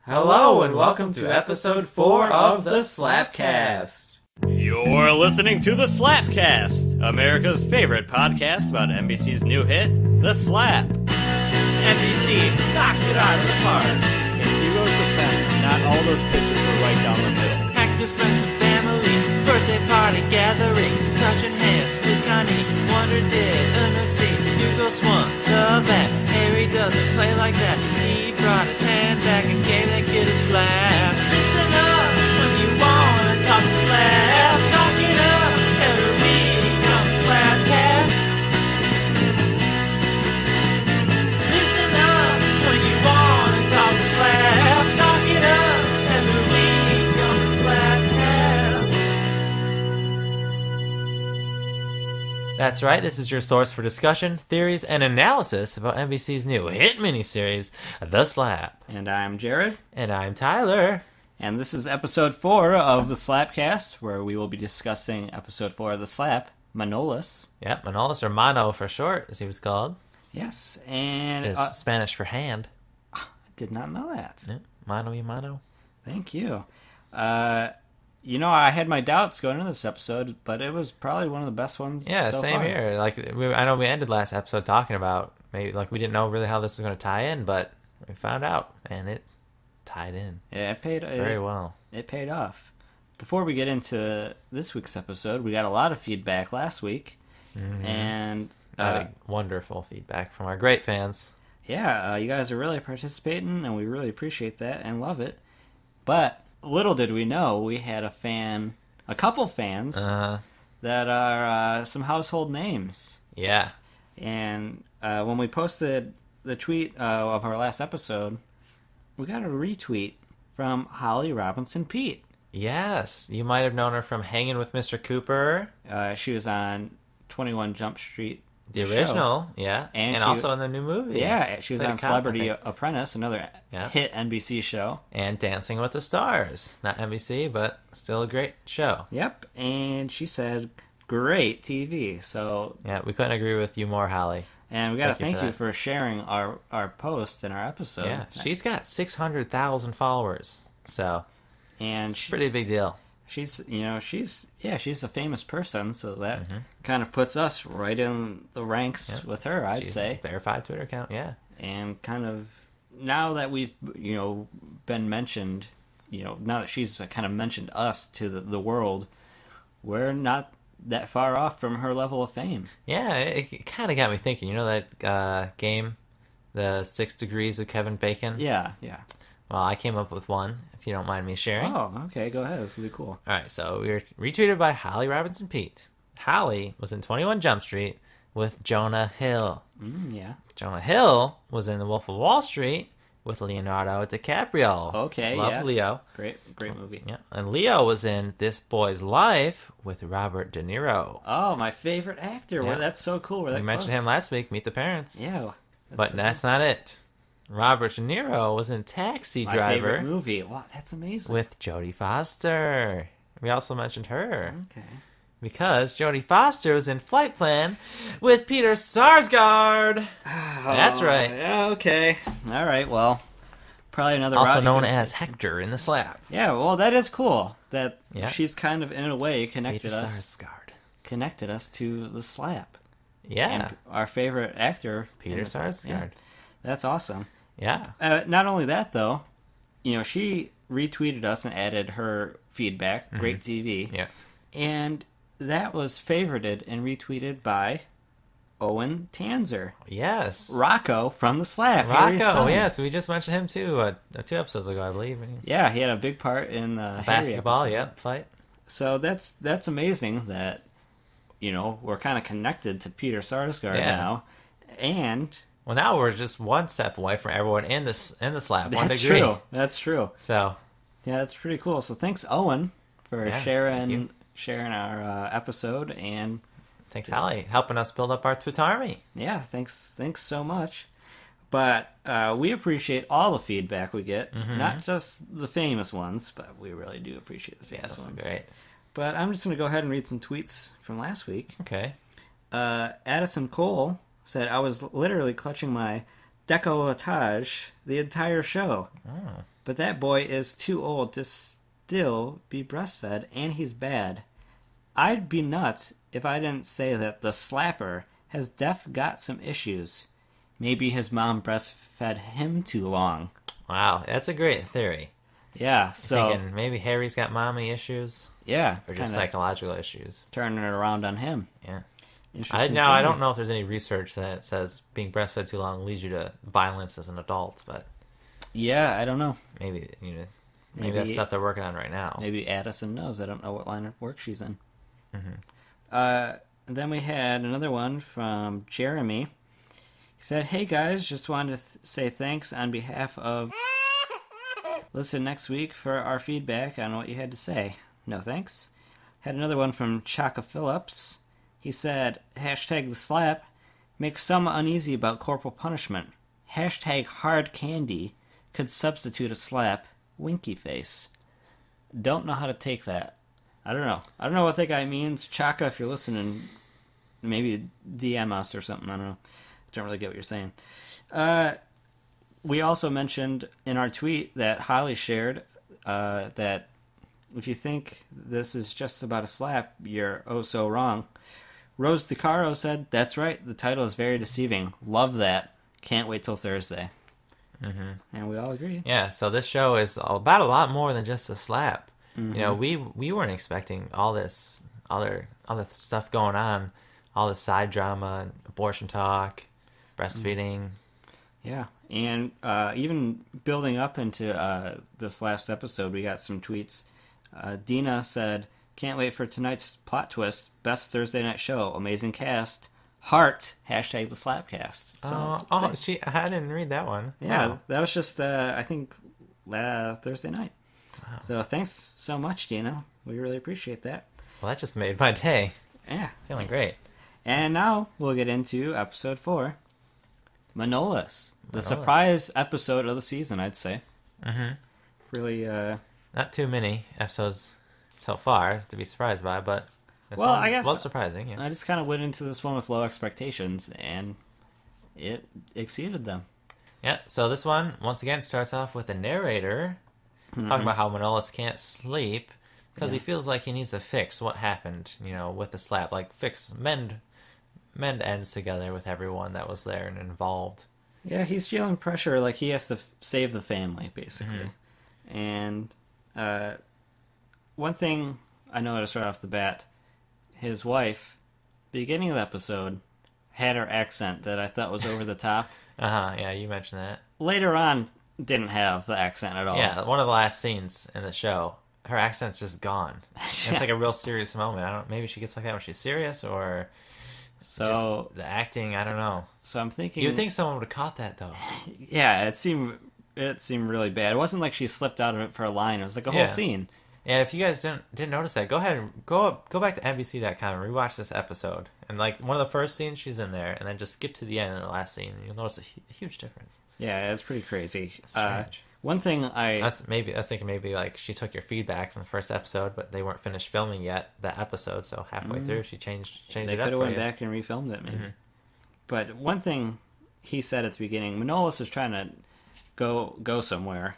Hello and welcome to episode 4 of the Slapcast. You're listening to the Slapcast, America's favorite podcast about NBC's new hit, The Slap. NBC knocked it out of the park. In Hugo's defense, not all those pitches were right down the middle. Active friends and family, birthday party gathering, touching hands with Connie. Wonder did Anook see Hugo swung the bat. Harry doesn't play like that. He brought his hand back and gave that kid a slap. Listen up when you wanna talk to slap. Talk it up every week on the Slapcast. Listen up when you wanna talk to slap. Talk it up every week on the Slapcast. That's right, this is your source for discussion, theories, and analysis about NBC's new hit miniseries, The Slap. And I'm Jared. And I'm Tyler. And this is episode 4 of the Slapcast, where we will be discussing episode 4 of The Slap, Manolis. Yep, Manolis, or Mano for short, as he was called. Yes, and... It is Spanish for hand. I did not know that. Yeah, mano y mano. Thank you. I had my doubts going into this episode, but it was probably one of the best ones Yeah, so same far. here. I know we ended last episode talking about, maybe we didn't know really how this was going to tie in, but we found out, and it tied in. Yeah, it paid Very well. It paid off. Before we get into this week's episode, we got a lot of feedback last week, and Wonderful feedback from our great fans. you guys are really participating, and we really appreciate that and love it. But little did we know, we had a couple fans that are some household names. Yeah. And when we posted the tweet of our last episode, we got a retweet from Holly Robinson Pete. Yes, you might have known her from Hanging with Mr. Cooper. She was on 21 Jump Street. The original, yeah. And also in the new movie. Yeah, she was Played on a cop, Celebrity I think. Apprentice, another hit NBC show. And Dancing with the Stars. Not NBC, but still a great show. Yep, and she said, great TV. So Yeah, we couldn't agree with you more, Holly. And we got to thank you for for sharing our post and our episode. Yeah, she's got 600,000 followers, so and it's a pretty big deal. She's a famous person, so that kind of puts us right in the ranks with her, I'd She's say. a verified Twitter account, yeah. And kind of now that we've been mentioned, now that she's kind of mentioned us to the world, we're not that far off from her level of fame. Yeah, it kind of got me thinking. You know that game, the 6 Degrees of Kevin Bacon? Yeah. Well, I came up with one, if you don't mind me sharing. Oh, okay, go ahead. This will be cool. All right, so we were retweeted by Holly Robinson Pete. Holly was in 21 Jump Street with Jonah Hill. Yeah. Jonah Hill was in The Wolf of Wall Street with Leonardo DiCaprio. Okay, Love yeah. Leo. Great movie. Yeah, and Leo was in This Boy's Life with Robert De Niro. Oh, my favorite actor. Yeah. Well, that's so cool. We're that We mentioned close. him last week, Meet the Parents. Yeah. But that's not it. Robert De Niro was in Taxi my Driver favorite movie. Wow, that's amazing. with Jodie Foster. We also mentioned her. Okay. Because Jodie Foster was in Flight Plan with Peter Sarsgaard. That's right. Yeah, okay. All right, well, probably another Also route known as Hector in The Slap. Yeah, well, that is cool. That Yeah. she's kind of, in a way, Peter connected us to the Slap. Yeah. And our favorite actor, Peter in the Slap. Sarsgaard. Yeah. That's awesome. Yeah. Not only that, though, she retweeted us and added her feedback. Great TV. Yeah. And that was favorited and retweeted by Owen Tanzer. Yes. Rocco from the Slap. Harry's Rocco, son. yes. We just mentioned him, too, 2 episodes ago, I believe. Yeah, he had a big part in the Basketball, Harry episode. yep, fight. So that's amazing that, we're kind of connected to Peter Sarsgaard Yeah. now. And Well, now we're just one step away from everyone in the Slap. that's 1 degree. true. That's true. So, Yeah, that's pretty cool. So thanks, Owen, for Yeah, thank sharing our episode. And thanks, Holly, helping us build up our Twitter army. yeah, thanks so much. But we appreciate all the feedback we get, not just the famous ones, but we really do appreciate the Yeah, famous that's ones. great. But I'm just going to go ahead and read some tweets from last week. Okay. Addison Cole said, I was literally clutching my décolletage the entire show. Oh. but that boy is too old to still be breastfed, and he's bad. I'd be nuts if I didn't say that the slapper has got some issues. Maybe his mom breastfed him too long. Wow, that's a great theory. Yeah, so... Thinking maybe Harry's got mommy issues? Yeah. Or just psychological issues. Turning it around on him. Yeah. I don't know if there's any research that says being breastfed too long leads you to violence as an adult, but... Yeah, I don't know. Maybe that's stuff they're working on right now. Maybe Addison knows. I don't know what line of work she's in. Mm-hmm. Then we had another one from Jeremy. He said, "Hey guys, just wanted to say thanks on behalf of... Listen next week for our feedback on what you had to say. No thanks." Had another one from Chaka Phillips. He said, "Hashtag the slap makes some uneasy about corporal punishment. Hashtag hard candy could substitute a slap. Winky face." Don't know how to take that. I don't know. I don't know what that guy means. Chaka, if you're listening, maybe DM us or something. I don't know. Don't really get what you're saying. We also mentioned in our tweet that Holly shared that if you think this is just about a slap, you're oh so wrong. Rose DiCaro said, "That's right. The title is very deceiving. Love that. Can't wait till Thursday." Mm-hmm. And we all agree. Yeah, so this show is about a lot more than just a slap. Mm-hmm. You know, we weren't expecting all this other stuff going on, all this side drama, abortion talk, breastfeeding. Yeah, and even building up into this last episode, we got some tweets. Dina said, "Can't wait for tonight's plot twist. Best Thursday night show. Amazing cast. Heart. Hashtag the Slapcast." So, I didn't read that one. Yeah, Wow. that was just, I think, Thursday night. Wow. So thanks so much, Dina. We really appreciate that. Well, that just made my day. Yeah. Feeling great. And now we'll get into episode 4, Manolis. The surprise episode of the season, I'd say. Mm-hmm. Really, Not too many episodes so far to be surprised by, but I guess was surprising. Yeah. I just kind of went into this one with low expectations, and it exceeded them. Yeah, so this one, once again, starts off with a narrator talking about how Manolis can't sleep because he feels like he needs to fix what happened, with the slap. Like, mend ends together with everyone that was there and involved. Yeah, he's feeling pressure, like he has to save the family, basically. Mm-hmm. And one thing I noticed right off the bat, his wife, beginning of the episode, had her accent that I thought was over the top. Yeah, you mentioned that. Later on, didn't have the accent at all. Yeah, one of the last scenes in the show, her accent's just gone. It's like a real serious moment. Maybe she gets like that when she's serious, or just the acting. I don't know. So I'm thinking you would think someone would have caught that though. Yeah, it seemed really bad. It wasn't like she slipped out of it for a line. It was like a whole scene. Yeah, if you guys didn't notice that, go ahead and go back to NBC.com and rewatch this episode. And like one of the first scenes, she's in there, and then just skip to the end of the last scene, and you'll notice a huge difference. Yeah, it's pretty crazy. Strange. One thing I was thinking maybe like she took your feedback from the first episode, but they weren't finished filming yet that episode, so halfway through she changed it up. They could have went back and refilmed it, maybe. Mm-hmm. But one thing he said at the beginning, Manolis is trying to go somewhere,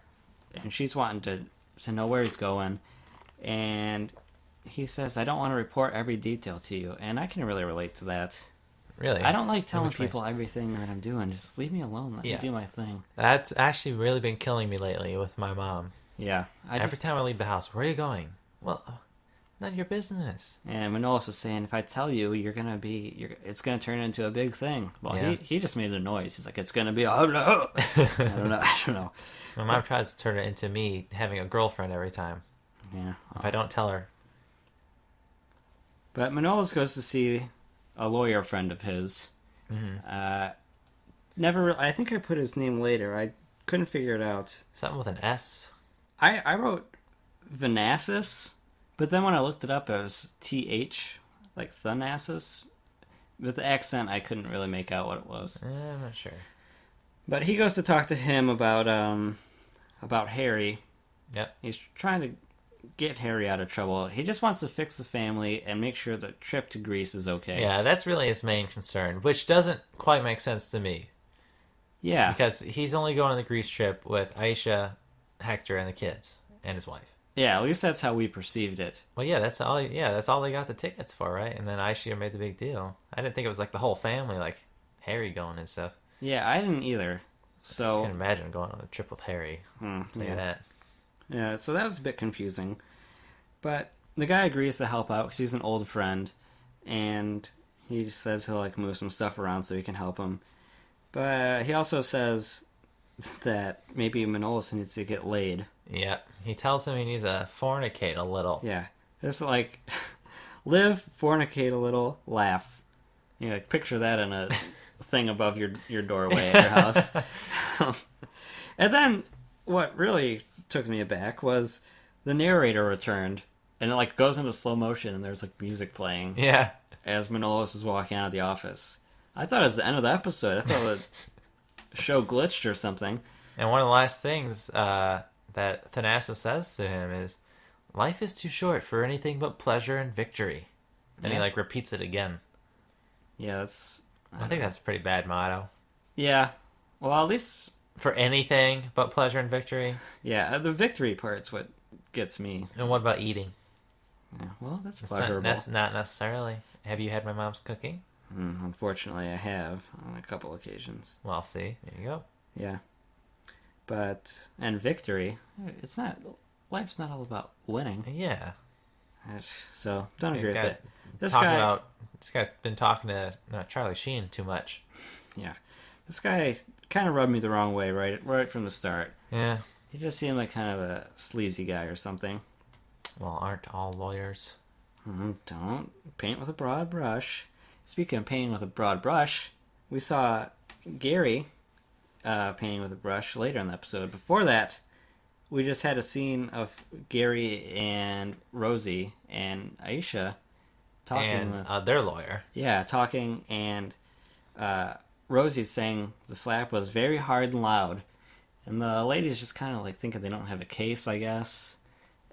and she's wanting to know where he's going, and he says, "I don't want to report every detail to you," and I can really relate to that. Really? I don't like telling people everything that I'm doing. Just leave me alone. Let me do my thing. That's actually really been killing me lately with my mom. Yeah. Every time I leave the house, where are you going? Well, none of your business. And Manolis was saying, if I tell you, it's going to turn into a big thing. Well, he just made a noise. He's like, it's going to be, oh no. I don't know. My mom tries to turn it into me having a girlfriend every time. Yeah. If I don't tell her. But Manolis goes to see a lawyer friend of his. Mm-hmm. I think I put his name later. I couldn't figure it out. Something with an S. I wrote Thanasis, but then when I looked it up, it was TH, like Thanasis. With the accent, I couldn't really make out what it was. I'm not sure. But he goes to talk to him about Harry. Yep. He's trying to get Harry out of trouble. He just wants to fix the family and make sure the trip to Greece is okay. Yeah, that's really his main concern, which doesn't quite make sense to me. Yeah. Because he's only going on the Greece trip with Aisha Hector and the kids and his wife. Yeah, at least that's how we perceived it. Well, yeah, that's all. Yeah, that's all they got the tickets for, right? And then Aisha made the big deal. I didn't think it was like the whole family, like Harry going and stuff. Yeah, I didn't either. So I can't imagine going on a trip with Harry. Look at that. Yeah, so that was a bit confusing. But the guy agrees to help out because he's an old friend, and he says he'll like move some stuff around so he can help him. But he also says that maybe Manolis needs to get laid. Yeah, he tells him he needs to fornicate a little. Yeah, just like live, fornicate a little, laugh. You know, like, picture that in a thing above your doorway at your house. And then what really took me aback was the narrator returned, and it like goes into slow motion, and there's like music playing. Yeah, as Manolis is walking out of the office. I thought it was the end of the episode. I thought the show glitched or something. and one of the last things that Thanasis says to him is, "Life is too short for anything but pleasure and victory." And he like repeats it again. Yeah, that's... I think that's a pretty bad motto. Yeah. Well, at least... For anything but pleasure and victory? Yeah, the victory part's what gets me. And what about eating? Yeah, well, that's It's pleasurable. not necessarily. Have you had my mom's cooking? Unfortunately, I have on a couple occasions. Well, see, there you go. Yeah. But... And victory, it's not... Life's not all about winning. Yeah. So, don't agree with that. This guy's been talking to Charlie Sheen too much. Yeah. This guy kind of rubbed me the wrong way right from the start. Yeah. He just seemed like kind of a sleazy guy or something. Well, aren't all lawyers? Don't paint with a broad brush. Speaking of painting with a broad brush, we saw Gary painting with a brush later in the episode. Before that, we just had a scene of Gary and Rosie and Aisha talking. And their lawyer. Yeah, talking, and Rosie's saying the slap was very hard and loud. And the ladies just kind of like thinking they don't have a case, I guess.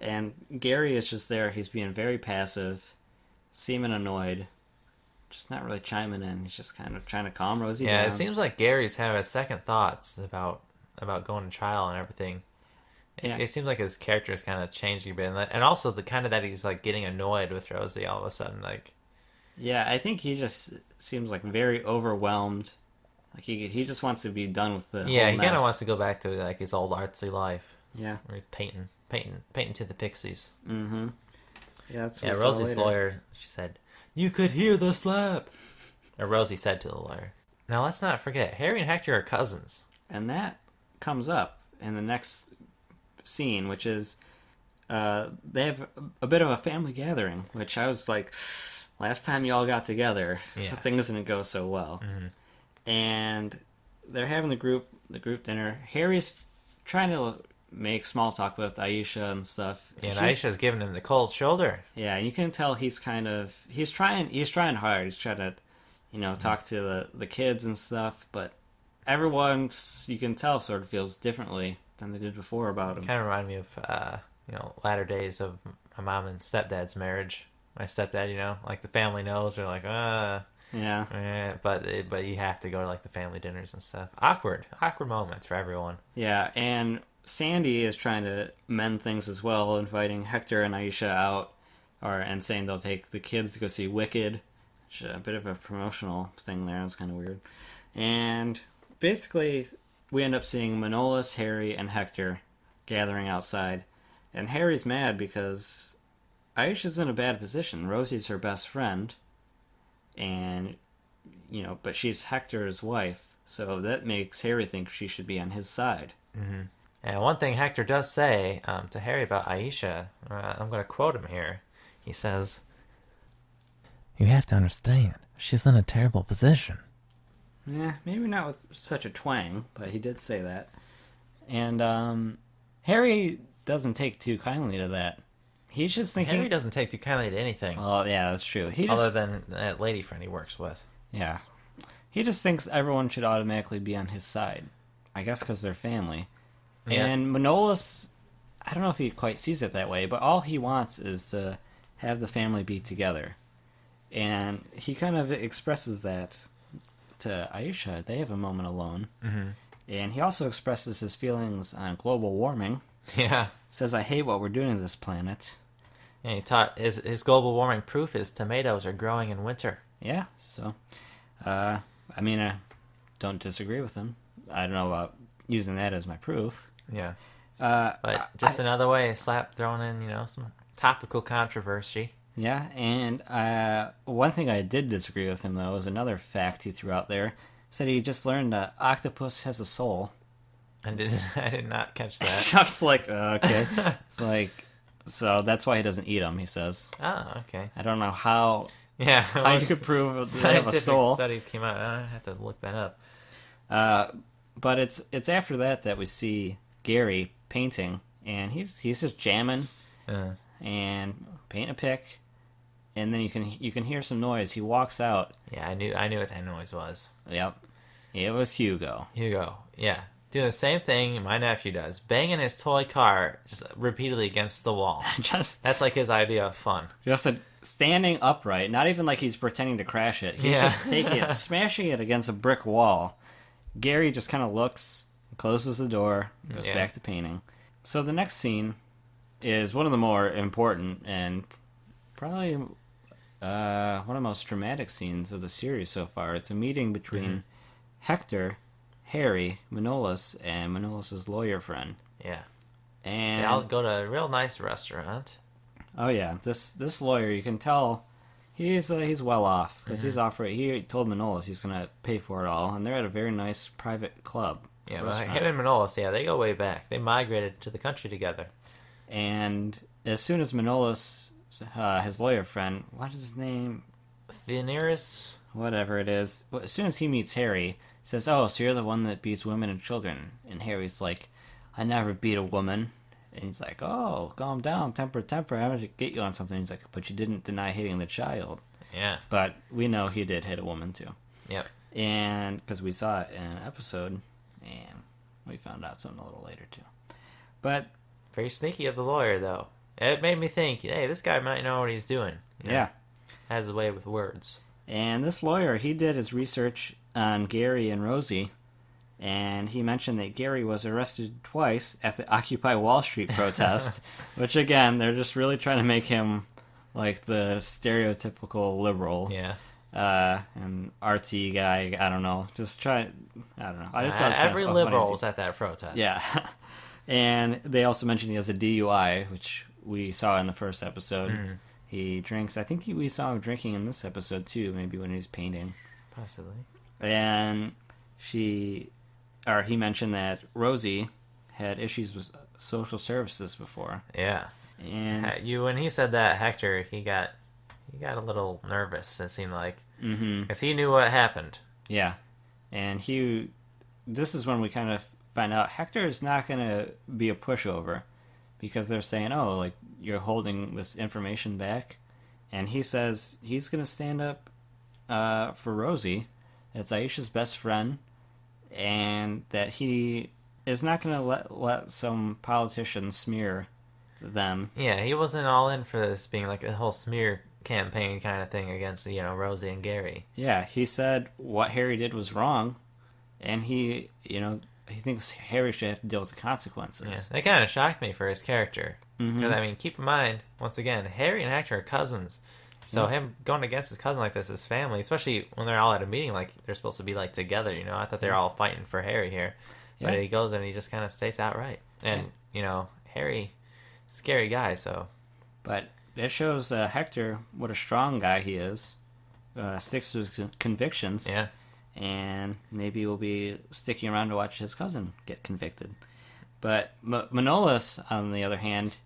And Gary is just there. He's being very passive, seeming annoyed, just not really chiming in. He's just kind of trying to calm Rosie down. Yeah, it seems like Gary's having second thoughts about going to trial and everything. Yeah. It seems like his character is kind of changing a bit, and also the kind of that he's like getting annoyed with Rosie all of a sudden. Like, yeah, I think he just seems like very overwhelmed. Like he just wants to be done with the yeah, whole he mess. kind of wants to go back to like his old artsy life. Yeah, where he's painting to the pixies. Mm-hmm. Yeah, that's what yeah. Rosie's lawyer, she said, "You could hear the slap." Or Rosie said to the lawyer. Now let's not forget, Harry and Hector are cousins, and that comes up in the next scene, which is they have a bit of a family gathering, which I was like, last time y'all got together, things didn't go so well. Mm-hmm. And they're having the group dinner. Harry's trying to make small talk with Aisha and stuff. Yeah, and Aisha's giving him the cold shoulder. Yeah, you can tell he's trying hard. He's trying to, talk to the kids and stuff, but everyone, you can tell, sort of feels differently than they did before about him. Kind of remind me of latter days of my mom and stepdad's marriage. My stepdad, like the family knows, they're like, yeah, but you have to go to like the family dinners and stuff. Awkward moments for everyone. Yeah, and Sandy is trying to mend things as well, inviting Hector and Aisha out, and saying they'll take the kids to go see Wicked. Which is a bit of a promotional thing there. It's kind of weird. And basically, we end up seeing Manolis, Harry, and Hector gathering outside. And Harry's mad because Aisha's in a bad position. Rosie's her best friend. And, but she's Hector's wife. So that makes Harry think she should be on his side. Mm-hmm. And one thing Hector does say to Harry about Aisha, I'm going to quote him here. He says, "You have to understand, she's in a terrible position." Yeah, maybe not with such a twang, but he did say that. And Harry doesn't take too kindly to that. He's just thinking... Harry doesn't take too kindly to anything. Well, yeah, that's true. Other than that lady friend he works with. Yeah. He just thinks everyone should automatically be on his side. I guess because they're family. Yeah. And Manolis, I don't know if he quite sees it that way, but all he wants is to have the family be together. And he kind of expresses that to Aisha. They have a moment alone. Mm-hmm. And he also expresses his feelings on global warming, Yeah. Says, I hate what we're doing to this planet. And he taught his global warming proof is tomatoes are growing in winter. Yeah, so, I mean, I don't disagree with him. I don't know about using that as my proof. Yeah. But just another way, Slap throwing in, some topical controversy. Yeah, and one thing I did disagree with him, though, is another fact he threw out there. Said he just learned that octopus has a soul. I did not catch that. I was like, okay. It's like, so that's why he doesn't eat them, he says. Oh, okay. I don't know how how you could prove they have a soul. Studies came out. I have to look that up. But it's after that we see Gary painting, and he's just jamming and painting a pic, and then you can hear some noise. He walks out. Yeah, I knew what that noise was. Yep, it was Hugo. Yeah. Doing the same thing my nephew does, banging his toy car just repeatedly against the wall. That's like his idea of fun. Just standing upright, not even like he's pretending to crash it. He's just taking it, smashing it against a brick wall. Gary just kind of looks, closes the door, goes back to painting. So the next scene is one of the more important and probably one of the most dramatic scenes of the series so far. It's a meeting between Hector, Harry, Manolis, and Manolis' lawyer friend. Yeah. And I'll go to a real nice restaurant. Oh yeah, this lawyer, you can tell he's well off because he told Manolis he's gonna pay for it all, and they're at a very nice private club. Yeah, well, him and Manolis, they go way back. They migrated to the country together. And as soon as Manolis, his lawyer friend, what is his name? Theneris? Whatever it is. As soon as he meets Harry, he says, "Oh, so you're the one that beats women and children?" And Harry's like, "I never beat a woman." And he's like, "Oh, calm down, temper. I'm going to get you on something." He's like, "But you didn't deny hitting the child." Yeah. But we know he did hit a woman, too. Yep. And because we saw it in an episode, and we found out something a little later, too. But very sneaky of the lawyer, though. It made me think, hey, this guy might know what he's doing. Yeah. Has a way with words. And this lawyer, he did his research on Gary and Rosie, and he mentioned that Gary was arrested twice at the Occupy Wall Street protest, which, again, they're just really trying to make him like the stereotypical liberal. Yeah. And artsy guy, I don't know. I don't know. I just thought it was every liberal was at that protest. Yeah. And they also mentioned he has a DUI, which we saw in the first episode. Mm. He drinks. I think we saw him drinking in this episode, too, maybe when he was painting. Possibly. And he mentioned that Rosie had issues with social services before. Yeah. And when he said that, Hector, he got a little nervous, it seemed like. Because he knew what happened. Yeah. And this is when we kind of find out Hector is not going to be a pushover, because they're saying, oh, like, you're holding this information back. And he says he's going to stand up for Rosie. It's Aisha's best friend. And that he is not going to let some politician smear them. Yeah, he wasn't all in for this being like a whole smear campaign kind of thing against, Rosie and Gary. Yeah, he said what Harry did was wrong, and he thinks Harry should have to deal with the consequences. Yeah, that kind of shocked me for his character. Because, keep in mind, once again, Harry and Hector are cousins. So him going against his cousin like this, his family, especially when they're all at a meeting, like, they're supposed to be, like, together, I thought they were all fighting for Harry here. Yeah. But he goes and he just kind of states outright. And, Harry, scary guy, so. But it shows Hector what a strong guy he is. Sticks to his convictions. Yeah. And maybe we'll be sticking around to watch his cousin get convicted. But Manolis, on the other hand,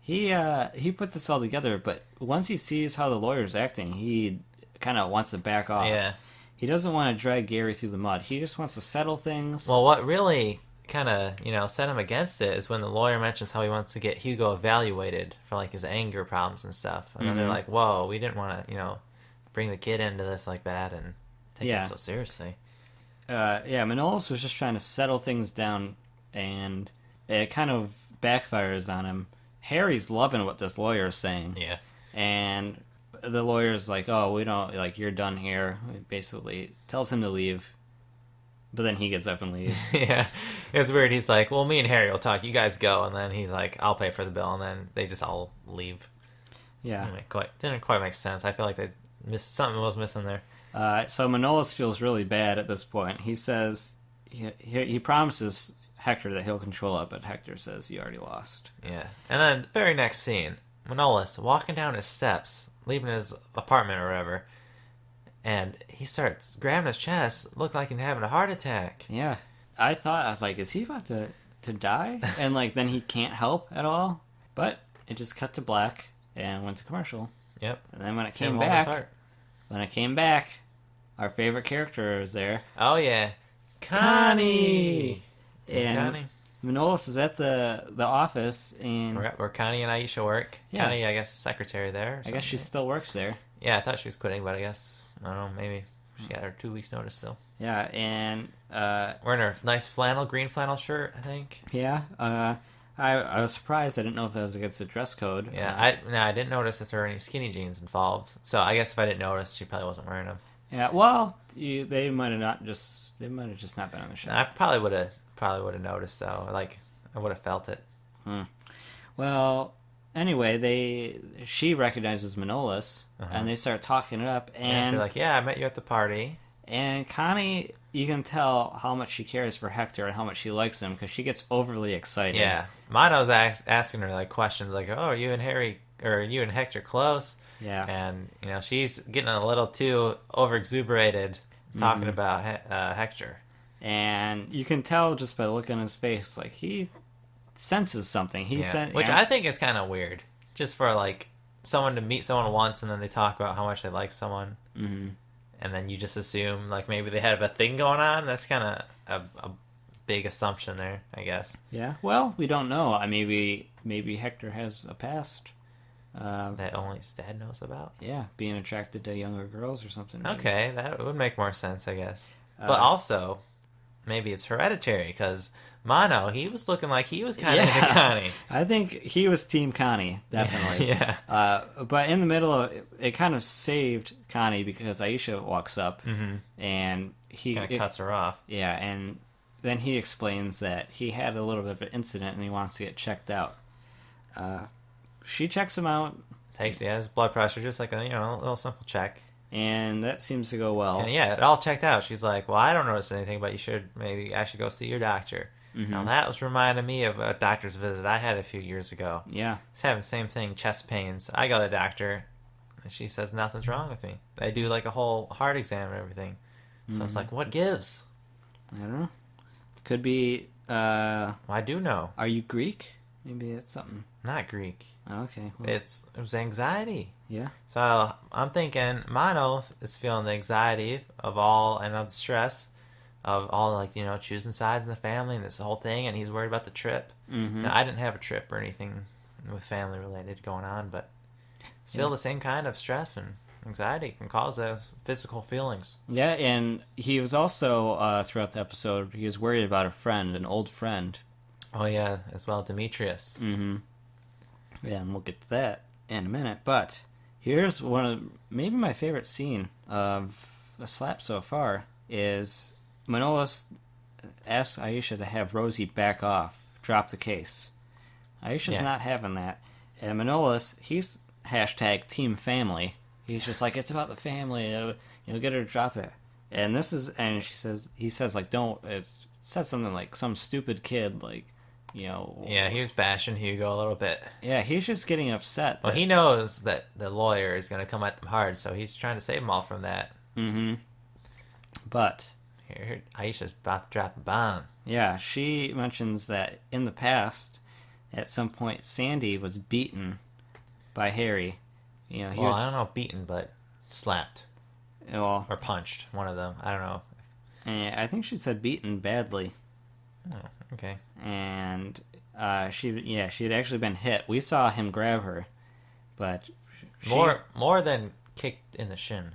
he put this all together, but once he sees how the lawyer's acting, he kind of wants to back off. Yeah. He doesn't want to drag Gary through the mud. He just wants to settle things. Well, what really kind of, set him against it is when the lawyer mentions how he wants to get Hugo evaluated for, like, his anger problems and stuff. And then they're like, whoa, we didn't want to, bring the kid into this like that and take it so seriously. Manolis was just trying to settle things down, and it kind of backfires on him. Harry's loving what this lawyer is saying. Yeah. And the lawyer's like, oh, we don't, like, you're done here. Basically tells him to leave. But then he gets up and leaves. Yeah, it's weird. He's like, well, me and Harry will talk. You guys go. And then he's like, I'll pay for the bill. And then they just all leave. Yeah. Didn't quite make sense. I feel like something was missing there. So Manolis feels really bad at this point. He says, he promises Hector that he'll control it, but Hector says he already lost. Yeah. And then the very next scene, Manolis walking down his steps, leaving his apartment or whatever, and he starts grabbing his chest, looked like he's having a heart attack. Yeah. I was like, is he about to die? And like, then he can't help at all. But it just cut to black and went to commercial. Yep. And then when it came back, our favorite character is there. Oh yeah, Connie. And Connie. Manolis is at the office, and where Connie and Aisha work. Yeah. Connie, I guess, secretary there. I guess she still works there. Yeah, I thought she was quitting, but I guess I don't know. Maybe she got her 2 weeks notice still. Yeah, and wearing her nice green flannel shirt, I think. Yeah. I was surprised. I didn't know if that was against the dress code. Yeah, I didn't notice if there were any skinny jeans involved. So I guess if I didn't notice, she probably wasn't wearing them. Yeah, well, they might have just not been on the show. I probably would have noticed though. Like I would have felt it. Well, anyway, she recognizes Manolis, and they start talking it up, and they're like, "Yeah, I met you at the party." And Connie, you can tell how much she cares for Hector and how much she likes him because she gets overly excited. Yeah, Mano's asking her like questions like, "Oh, are you and Hector close?" Yeah, and she's getting a little too overexuberated talking about Hector. And you can tell just by looking at his face, like he senses something. Which I think is kind of weird, just for like someone to meet someone once and then they talk about how much they like someone, and then you just assume like maybe they have a thing going on. That's kind of a big assumption there, I guess. Yeah. Well, we don't know. Maybe Hector has a past. That only his dad knows about. Yeah, being attracted to younger girls or something. Maybe. Okay, that would make more sense, I guess. But also, maybe it's hereditary, because Mano, he was looking like he was kind of into Connie. I think he was Team Connie, definitely. Yeah. But in the middle of it kind of saved Connie because Aisha walks up and he kind of cuts her off. Yeah, and then he explains that he had a little bit of an incident and he wants to get checked out. She checks him out. Takes his blood pressure, just like a little simple check. And that seems to go well. And yeah, it all checked out. She's like, well, I don't notice anything, but I should go see your doctor. Now that was reminding me of a doctor's visit I had a few years ago. Yeah. It's having the same thing, chest pains. I go to the doctor, and she says nothing's wrong with me. They do like a whole heart exam and everything. So it's like, what gives? I don't know. Could be... well, I do know. Are you Greek? Maybe that's something. Not Greek. Oh, okay. Well, it was anxiety. Yeah. So I'm thinking Mano is feeling the anxiety of all and of the stress of all, choosing sides in the family and this whole thing, and he's worried about the trip. Now, I didn't have a trip or anything with family related going on, but still the same kind of stress and anxiety can cause those physical feelings. Yeah, and he was also, throughout the episode, he was worried about a friend, an old friend. Oh, yeah, as well, Demetrius. Yeah, and we'll get to that in a minute. But here's maybe my favorite scene of the Slap so far is Manolis asks Aisha to have Rosie back off, drop the case. Aisha's not having that. And Manolis, he's hashtag team family. He's just like, it's about the family, get her to drop it. And he says like, it says something like some stupid kid, like, Yeah, he was bashing Hugo a little bit. Yeah, he's just getting upset. Well, he knows that the lawyer is going to come at them hard, so he's trying to save them all from that. But here, Aisha's about to drop a bomb. Yeah, she mentions that in the past, at some point, Sandy was beaten by Harry. I don't know, beaten, but slapped. Well, or punched, one of them. I don't know. I think she said beaten badly. Oh, okay. And she had actually been hit. We saw him grab her, but more than kicked in the shin.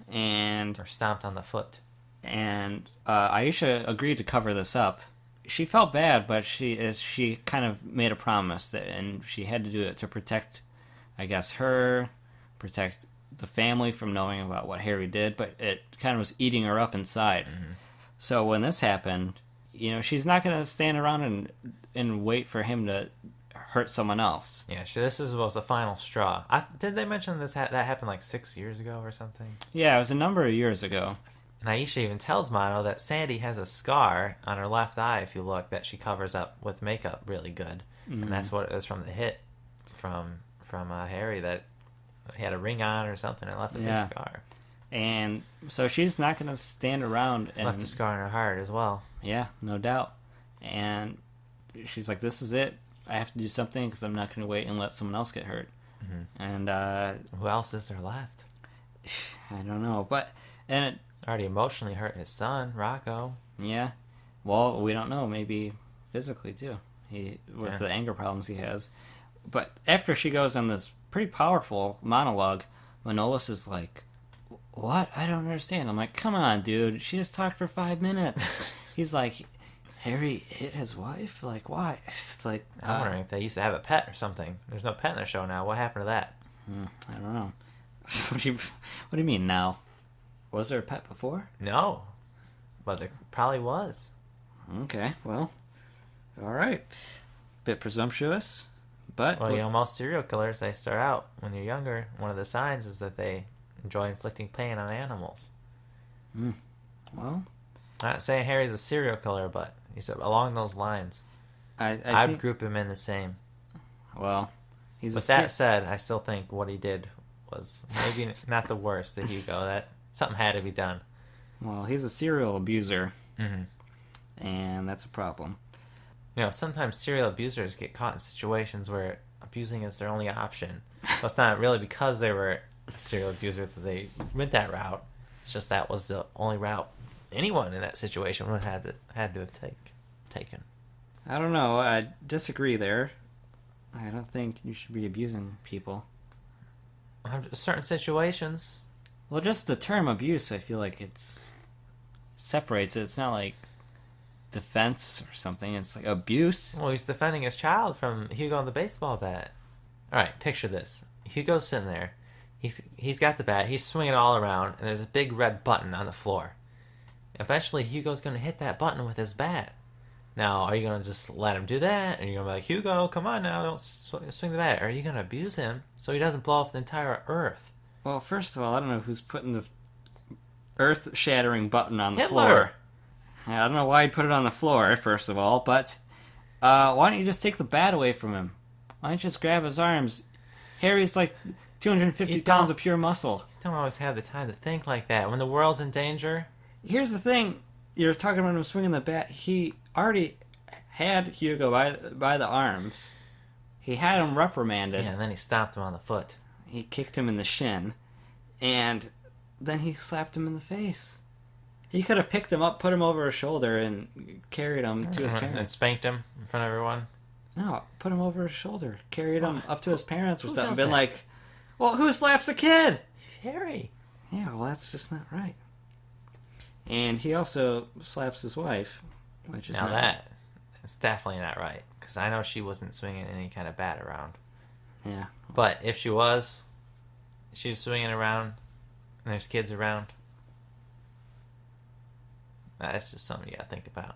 And or stomped on the foot. And Aisha agreed to cover this up. She felt bad, but she kind of made a promise and she had to do it to protect, I guess, protect the family from knowing about what Harry did. But it kind of was eating her up inside. So when this happened, she's not going to stand around and wait for him to hurt someone else. Yeah, was the final straw. Did they mention that happened like 6 years ago or something? Yeah, it was a number of years ago. And Aisha even tells Mono that Sandy has a scar on her left eye, if you look, that she covers up with makeup really good. And that's what it was from the hit from Harry, that he had a ring on or something and left a big scar. And so she's not going to stand around and... Left a scar on her heart as well. Yeah, no doubt. And she's like, this is it. I have to do something because I'm not going to wait and let someone else get hurt. Mm-hmm. And who else is there left? I don't know, but it already emotionally hurt his son, Rocco. Yeah, well, we don't know. Maybe physically too. With the anger problems he has. But after she goes on this pretty powerful monologue, Manolis is like, "What? I don't understand." I'm like, "Come on, dude. She just talked for 5 minutes." He's like, Harry hit his wife? Like, why? It's like... I'm wondering if they used to have a pet or something. There's no pet in the show now. What happened to that? I don't know. What do you mean now? Was there a pet before? No. But there probably was. Okay, well... Alright. Bit presumptuous, but... Well, most serial killers, they start out when you're younger. One of the signs is that they enjoy inflicting pain on animals. Well... I'm not saying Harry's a serial killer, but he's along those lines. I'd group him in the same. Well, with that said, I still think what he did was maybe not the worst to Hugo. That something had to be done. Well, he's a serial abuser, and that's a problem. Sometimes serial abusers get caught in situations where abusing is their only option. So it's not really because they were a serial abuser that they went that route. It's just that was the only route anyone in that situation would have had to have taken. I don't know. I disagree there. I don't think you should be abusing people. Certain situations. Well, just the term abuse, I feel like it separates it. It's not like defense or something. It's like abuse. Well, he's defending his child from Hugo and the baseball bat. All right, picture this. Hugo's sitting there. He's got the bat. He's swinging it all around, and there's a big red button on the floor. Eventually, Hugo's going to hit that button with his bat. Now, are you going to just let him do that? Or are you going to be like, Hugo, come on now, don't swing the bat? Or are you going to abuse him so he doesn't blow up the entire Earth? Well, first of all, I don't know who's putting this earth-shattering button on the Hitler. Floor. I don't know why he'd put it on the floor, first of all, but why don't you just take the bat away from him? Why don't you just grab his arms? Harry's like 250 pounds of pure muscle. You don't always have the time to think like that. When the world's in danger... Here's the thing. You're talking about him swinging the bat. He already had Hugo by the arms. He had him reprimanded. Yeah, and then he stopped him on the foot. He kicked him in the shin. And then he slapped him in the face. He could have picked him up, put him over his shoulder, and carried him to his parents. And spanked him in front of everyone? No, put him over his shoulder. Carried him up to his parents or who something. does Been that? like, well, who slaps a kid? Harry. Yeah, well, that's just not right. And he also slaps his wife, which is Now not it's definitely not right, because I know she wasn't swinging any kind of bat around. Yeah. But if she was swinging around, and there's kids around, that's just something you gotta think about.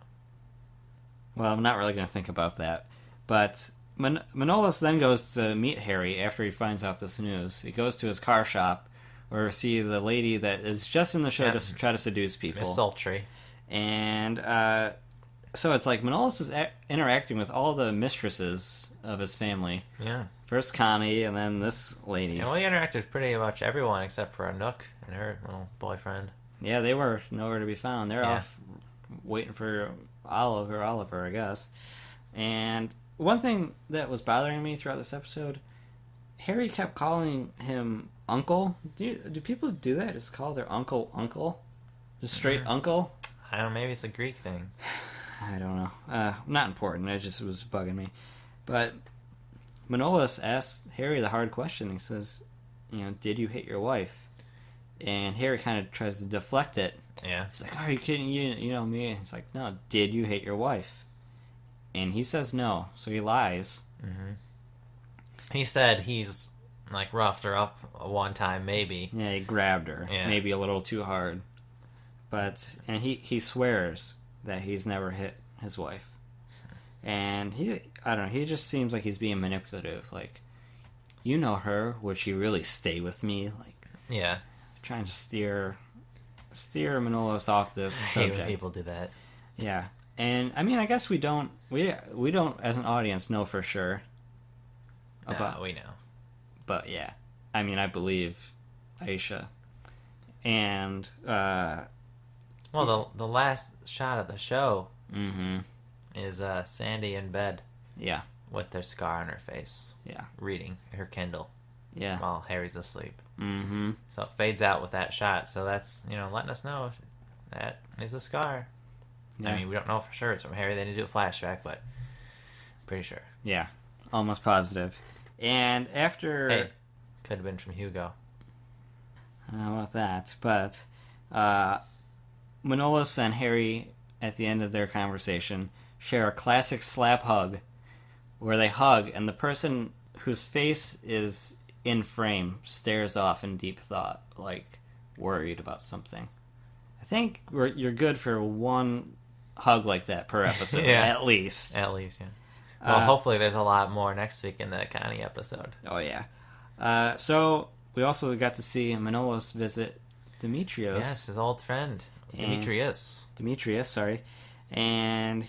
Well, I'm not really going to think about that. But Manolis then goes to meet Harry after he finds out this news. He goes to his car shop, or see the lady that is just in the show to try to seduce people. Miss Sultry. And so it's like Manolis is interacting with all the mistresses of his family. Yeah. First Connie, and then this lady. Yeah, well, he interacted with pretty much everyone except for Anouk and her little boyfriend. Yeah, they were nowhere to be found. They're off waiting for Oliver, I guess. And one thing that was bothering me throughout this episode, Harry kept calling him Uncle. Do people do that? Just call their uncle? Just straight uncle? I don't know, maybe it's a Greek thing. I don't know. Not important. It just was bugging me. But Manolis asked Harry the hard question. He says, did you hit your wife? And Harry kind of tries to deflect it. Yeah. He's like, are you kidding? You know me. And he's like, no, did you hit your wife? And he says no. So he lies. Mm-hmm. He said he's roughed her up one time, maybe. Yeah, he grabbed her. Yeah. Maybe a little too hard. And he swears that he's never hit his wife. And I don't know, he just seems like he's being manipulative. Like, you know her, would she really stay with me? Like, yeah, trying to steer Manolis off this subject. I hate when people do that. Yeah. And I mean, I guess we don't as an audience know for sure. We know. But yeah, I mean, I believe Aisha. And well, the last shot of the show mm-hmm. is Sandy in bed. Yeah. With their scar on her face. Yeah. Reading her Kindle. Yeah. While Harry's asleep. Mm-hmm. So it fades out with that shot. So that's, letting us know that is a scar. Yeah. I mean, we don't know for sure it's from Harry. They didn't do a flashback, but I'm pretty sure. Yeah. Almost positive. And after... Hey, could have been from Hugo. I don't know about that. But Manolis and Harry, at the end of their conversation, share a classic slap hug where they hug, and the person whose face is in frame stares off in deep thought, like worried about something. I think you're good for one hug like that per episode, at least. At least, yeah. Well, hopefully there's a lot more next week in the Connie episode. Oh, yeah. So we also got to see Manolis visit Demetrios. Yes, his old friend. Demetrius, sorry. And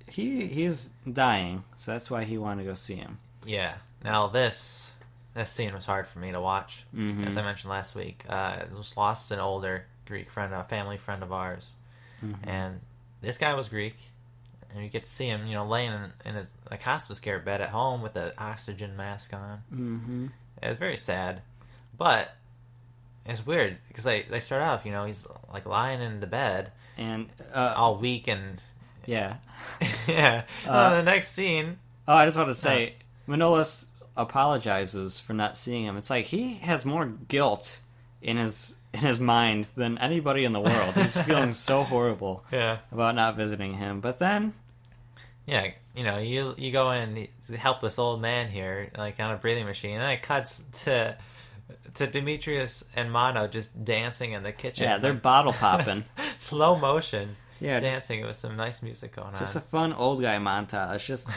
he's dying, so that's why he wanted to go see him. Yeah. Now this scene was hard for me to watch, mm-hmm. as I mentioned last week. Just lost an older Greek friend, a family friend of ours, mm-hmm. and this guy was Greek, and you get to see him, laying in his hospice care bed at home with the oxygen mask on. Mm-hmm. It was very sad, but it's weird because they start off, he's like lying in the bed and all weak and yeah. Yeah. The next scene. Oh, I just want to say, Manolis apologizes for not seeing him. It's like he has more guilt in his mind than anybody in the world. He's feeling so horrible about not visiting him. But then, yeah, you go in, he's a helpless old man here, like on a breathing machine, and it cuts to Demetrius and Mono just dancing in the kitchen. Yeah, they're bottle popping, slow motion. Yeah, dancing with some nice music going on. Just a fun old guy montage. Just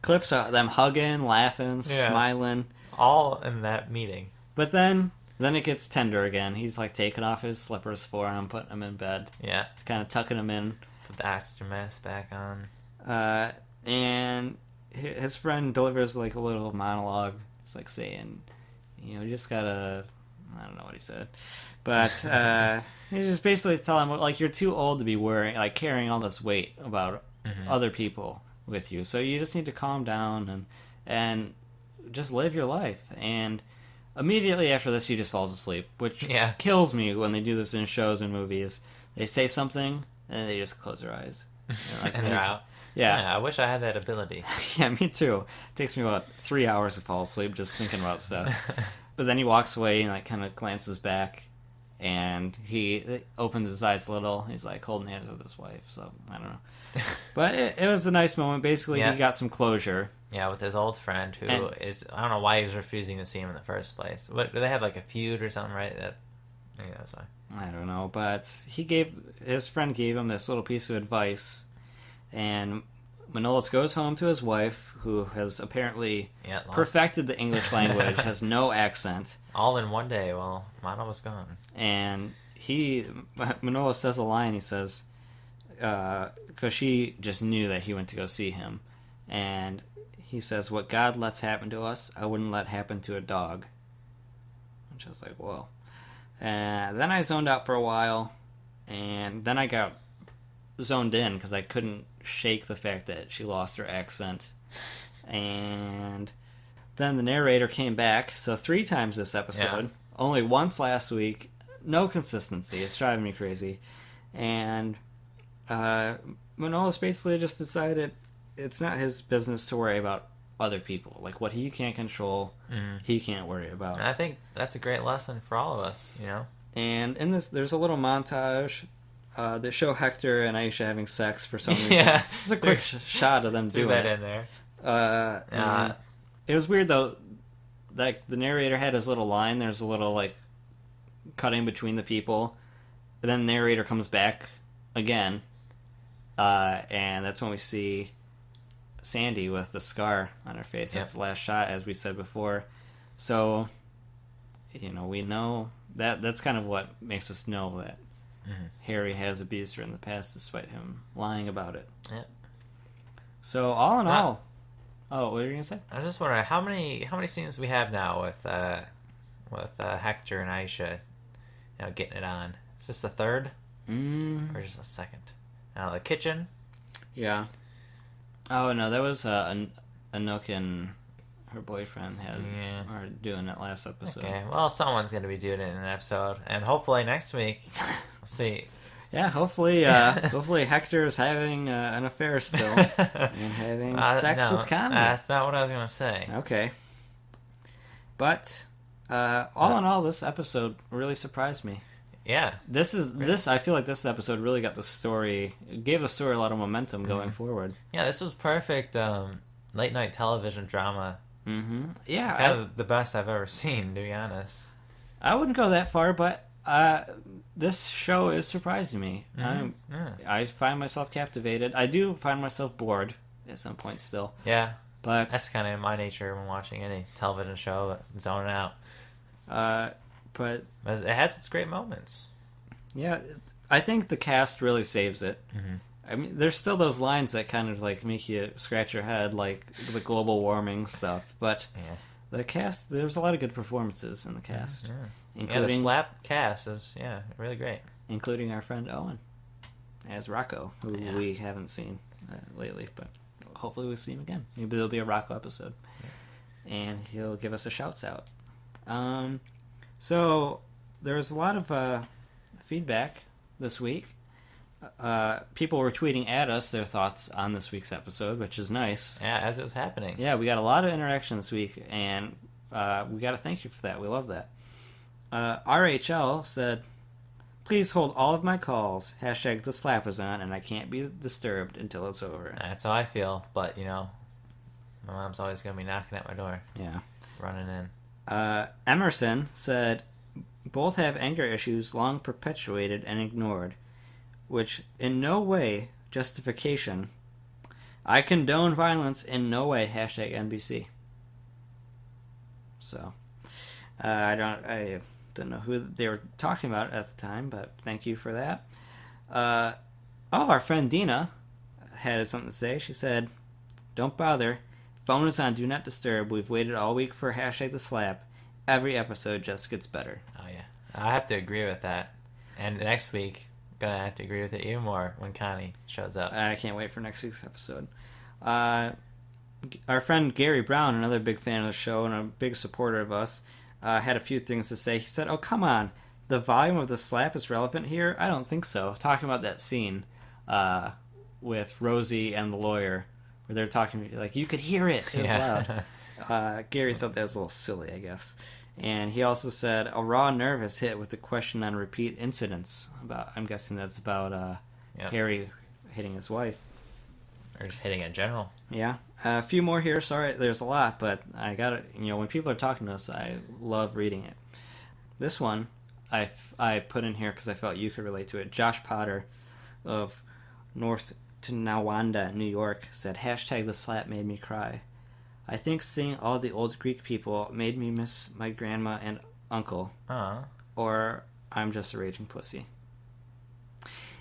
clips of them hugging, laughing, smiling. All in that meeting. But then it gets tender again. He's like taking off his slippers for him, putting him in bed. Yeah. Kind of tucking him in. Put the oxygen mask back on. And his friend delivers like a little monologue. It's like saying, you just gotta... I don't know what he said. But he just basically tell him, like, you're too old to be carrying all this weight about mm-hmm. other people with you. So you just need to calm down and just live your life. And immediately after this, he just falls asleep, which kills me when they do this in shows and movies. They say something, and they just close their eyes. And they're out. Yeah, I wish I had that ability. Yeah, me too. It takes me about 3 hours to fall asleep just thinking about stuff. But then he walks away and kind of glances back, and he opens his eyes a little. He's like holding hands with his wife. So I don't know, but it was a nice moment. Basically, he got some closure. Yeah, with his old friend who is, I don't know why he was refusing to see him in the first place. What do they have, like a feud or something, right? Maybe that's why. I don't know, but his friend gave him this little piece of advice, and Manolis goes home to his wife, who has apparently perfected the English language, has no accent. All in one day while Mono was gone. And Manolis says a line, he says, because she just knew that he went to go see him. And he says, what God lets happen to us, I wouldn't let happen to a dog. Which I was like, whoa. And then I zoned out for a while, and then I got zoned in because I couldn't shake the fact that she lost her accent. And then the narrator came back, so 3 times this episode. Only once last week. No consistency. It's driving me crazy. And Manolis basically just decided it's not his business to worry about other people. Like, what he can't control, he can't worry about. And I think that's a great lesson for all of us, And in this, there's a little montage. They show Hector and Aisha having sex for some reason. Yeah. There's a quick shot of them doing that it. In there. It was weird, though. Like, the narrator had his little line. There's a little, cutting between the people. then the narrator comes back again, and that's when we see Sandy with the scar on her face. That's the last shot, as we said before. So, we know that's kind of what makes us know that Harry has abused her in the past, despite him lying about it. Yep. So, all in all, what were you gonna say? I was just wondering how many scenes we have now with Hector and Aisha, getting it on. Is this the third, or just the second? The kitchen. Yeah. Oh no, that was Anouk and her boyfriend are doing that last episode. Okay, well, someone's going to be doing it in an episode, and hopefully next week, we'll see. Yeah, hopefully Hector is having an affair still and having sex with Connie. That's not what I was going to say. Okay, but all in all, this episode really surprised me. Yeah, this. I feel like this episode really got the story, gave the story a lot of momentum going forward. Yeah, this was perfect late night television drama. Mm-hmm. Yeah, kind of the best I've ever seen, to be honest. I wouldn't go that far, but this show is surprising me. I find myself captivated. I do find myself bored at some point still. Yeah, but that's kind of my nature when watching any television show, zoning out. But it has its great moments. Yeah, I think the cast really saves it. Mm-hmm. I mean, there's still those lines that kind of like make you scratch your head, like the global warming stuff. But the cast, there's a lot of good performances in the cast. Including, the Slap cast is really great. Including our friend Owen as Rocco, who we haven't seen lately, but hopefully we'll see him again. Maybe there'll be a Rocco episode, and he'll give us a shouts out. So there was a lot of feedback this week. People were tweeting at us their thoughts on this week's episode, which is nice. Yeah, as it was happening. Yeah, we got a lot of interaction this week, and we got to thank you for that. We love that. RHL said, "Please hold all of my calls. Hashtag the slap is on, and I can't be disturbed until it's over." That's how I feel, but my mom's always going to be knocking at my door. Yeah. Running in. Emerson said, "Both have anger issues long perpetuated and ignored, which in no way justification. I condone violence in no way. Hashtag NBC." So, I don't know who they were talking about at the time, but thank you for that. Our friend Dina had something to say. She said, "Don't bother. Phone is on Do Not Disturb. We've waited all week for hashtag the slap. Every episode just gets better." Oh, yeah. I have to agree with that. And next week, gonna have to agree with it even more when Connie shows up. I can't wait for next week's episode. Our friend Gary Brown, another big fan of the show and a big supporter of us, had a few things to say. He said, "Oh, come on. The volume of the slap is relevant here? I don't think so." Talking about that scene with Rosie and the lawyer, where they're talking, like, you could hear it. It was loud. Gary thought that was a little silly, I guess. And he also said, "A raw nerve is hit with the question on repeat incidents." I'm guessing that's about Harry hitting his wife. Or just hitting in general. Yeah. A few more here. Sorry, there's a lot, but I got it. When people are talking to us, I love reading it. This one I put in here because I felt you could relate to it. Josh Potter of North Tonawanda, New York, said, "Hashtag the slap made me cry. I think seeing all the old Greek people made me miss my grandma and uncle. Or I'm just a raging pussy."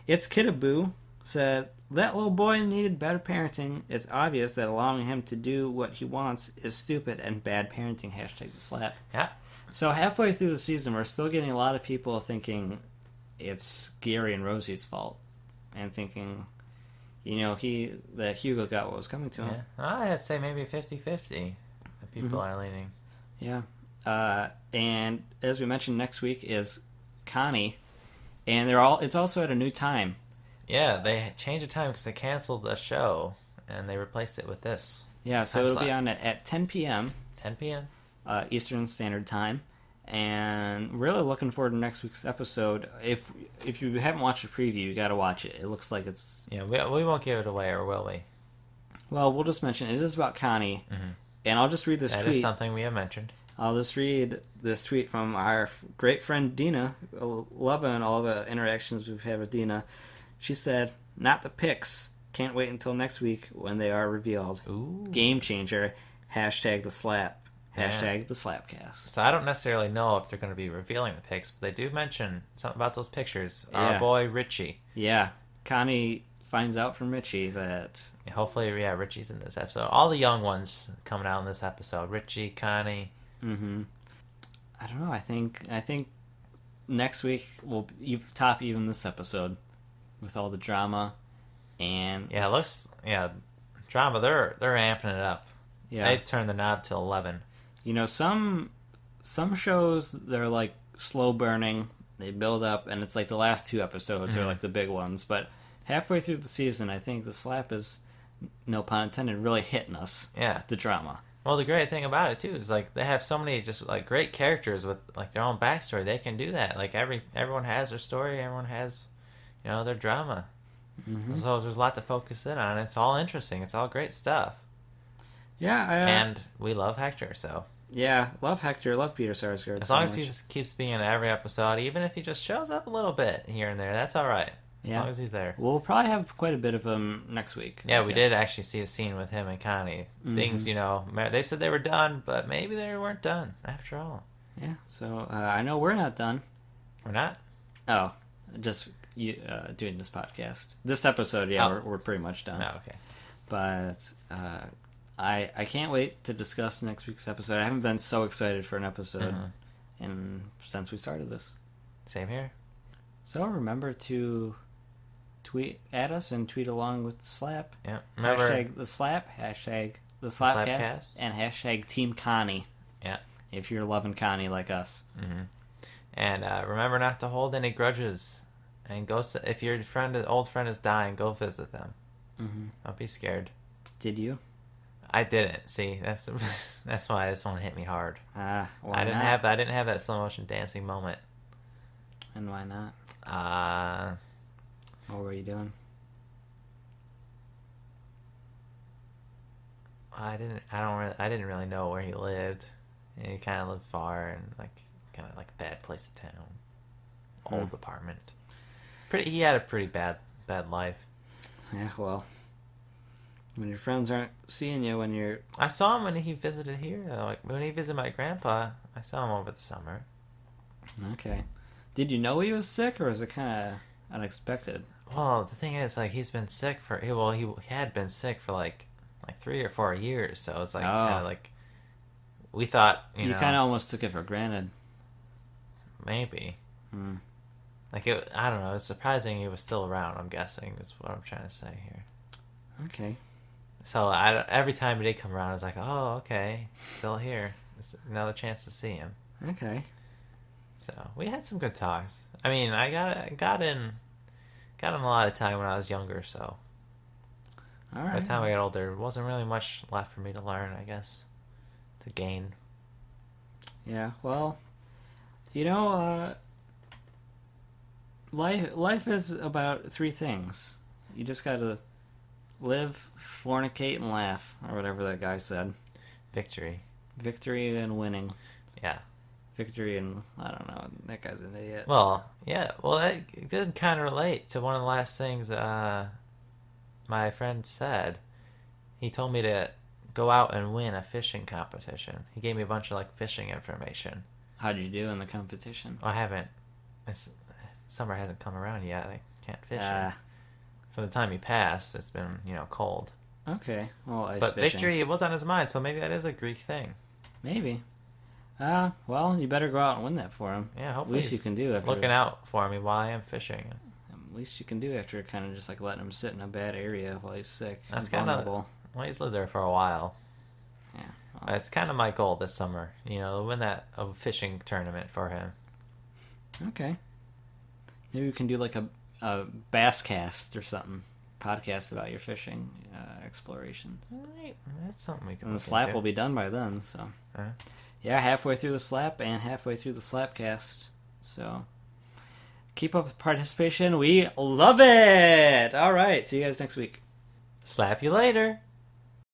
It's Kidaboo said, "That little boy needed better parenting. It's obvious that allowing him to do what he wants is stupid and bad parenting. Hashtag the slap." Yeah. So halfway through the season, we're still getting a lot of people thinking it's Gary and Rosie's fault. And thinking, that Hugo got what was coming to him. Yeah. I'd say maybe 50-50 that people are leaning. Yeah. And as we mentioned, next week is Connie. And it's also at a new time. Yeah, they changed the time because they canceled the show, and they replaced it with this. Yeah, so it'll be on at 10 p.m. 10 p.m. Eastern Standard Time. And really looking forward to next week's episode. If you haven't watched the preview, you got to watch it. It looks like it's... Yeah, we won't give it away, or will we? Well, we'll just mention it is about Connie. And I'll just read this tweet. That is something we have mentioned. I'll just read this tweet from our great friend Dina. Loving all the interactions we've had with Dina. She said, "Not the picks. Can't wait until next week when they are revealed. Ooh. Game changer. Hashtag the slap. Hashtag the Slapcast." So I don't necessarily know if they're going to be revealing the picks, but they do mention something about those pictures. Yeah. Our boy Richie. Yeah. Connie finds out from Richie that... Hopefully, yeah, Richie's in this episode. All the young ones coming out in this episode. Richie, Connie. Mm-hmm. I don't know. I think next week will top even this episode with all the drama and... Yeah, it looks... Yeah, drama, they're amping it up. Yeah. They've turned the knob to 11. You know, some shows, they're like slow burning. They build up, and it's like the last 2 episodes are like the big ones. But halfway through the season, I think the slap is, no pun intended, really hitting us. Yeah. With the drama. Well, the great thing about it, too, is like they have so many just like great characters with like their own backstory. They can do that. Like everyone has their story. Everyone has, their drama. Mm-hmm. So there's a lot to focus in on. It's all interesting. It's all great stuff. Yeah. And we love Hector, so... Yeah, love Hector, love Peter Sarsgaard. As long as he just keeps being in every episode, even if he just shows up a little bit here and there, that's all right. As long as he's there. We'll probably have quite a bit of him next week. Yeah, we did actually see a scene with him and Connie. Mm-hmm. Things, they said they were done, but maybe they weren't done after all. Yeah, so I know we're not done. We're not? Oh, just doing this podcast. This episode, yeah, we're pretty much done. Oh, okay. But... I can't wait to discuss next week's episode. I haven't been so excited for an episode since we started this. Same here. So remember to tweet at us and tweet along with the slap. Yeah. Remember, hashtag the slap, hashtag the Slapcast, and hashtag Team Connie. Yeah. If you're loving Connie like us. Mm-hmm. And remember not to hold any grudges. And go if your old friend is dying, go visit them. Mm-hmm. Don't be scared. Did you? I didn't. See, that's why this one hit me hard. Why I didn't not? I didn't have that slow motion dancing moment. And why not? What were you doing? I didn't really know where he lived. He kind of lived far and kind of like a bad place of town, old apartment. He had a pretty bad life. Yeah, well. When your friends aren't seeing you when you're... I saw him when he visited here. Like when he visited my grandpa, I saw him over the summer. Okay. Did you know he was sick, or was it kind of unexpected? Well, the thing is, like, he's been sick for... Well, he had been sick for, like 3 or 4 years, so it's, like, kind of, like... We thought, You kind of almost took it for granted. Maybe. Like, I don't know. It's surprising he was still around, I'm guessing, is what I'm trying to say here. Okay. So every time he did come around, I was like, oh, okay, still here. It's another chance to see him. Okay. So we had some good talks. I mean, I got in a lot of time when I was younger. So all right. by the time I got older, there wasn't really much left for me to learn, I guess, to gain. Yeah. Well, life is about 3 things. You just gotta live, fornicate, and laugh, or whatever that guy said. Victory and winning. Yeah. Victory and, I don't know, that guy's an idiot. Well, yeah. Well, that did kind of relate to one of the last things my friend said. He told me to go out and win a fishing competition. He gave me a bunch of, fishing information. How'd you do in the competition? Well, I haven't. Summer hasn't come around yet. I can't fish. From the time he passed, it's been, cold. Okay. Well, ice but fishing. victory, it was on his mind, so maybe that is a Greek thing. Maybe. Well, you better go out and win that for him. Yeah, hopefully. At least you can do after looking out for me while I am fishing. At least you can do after kind of just letting him sit in a bad area while he's sick. That's kind of... Well, he's lived there for a while. Yeah. Well, that's kind of my goal this summer. To win a fishing tournament for him. Okay. Maybe we can do a bass cast or something. Podcast about your fishing explorations. Right. That's something we can And the look slap into. will be done by then, so. Yeah, halfway through the slap and halfway through the Slapcast. So, keep up the participation. We love it! All right, see you guys next week. Slap you later.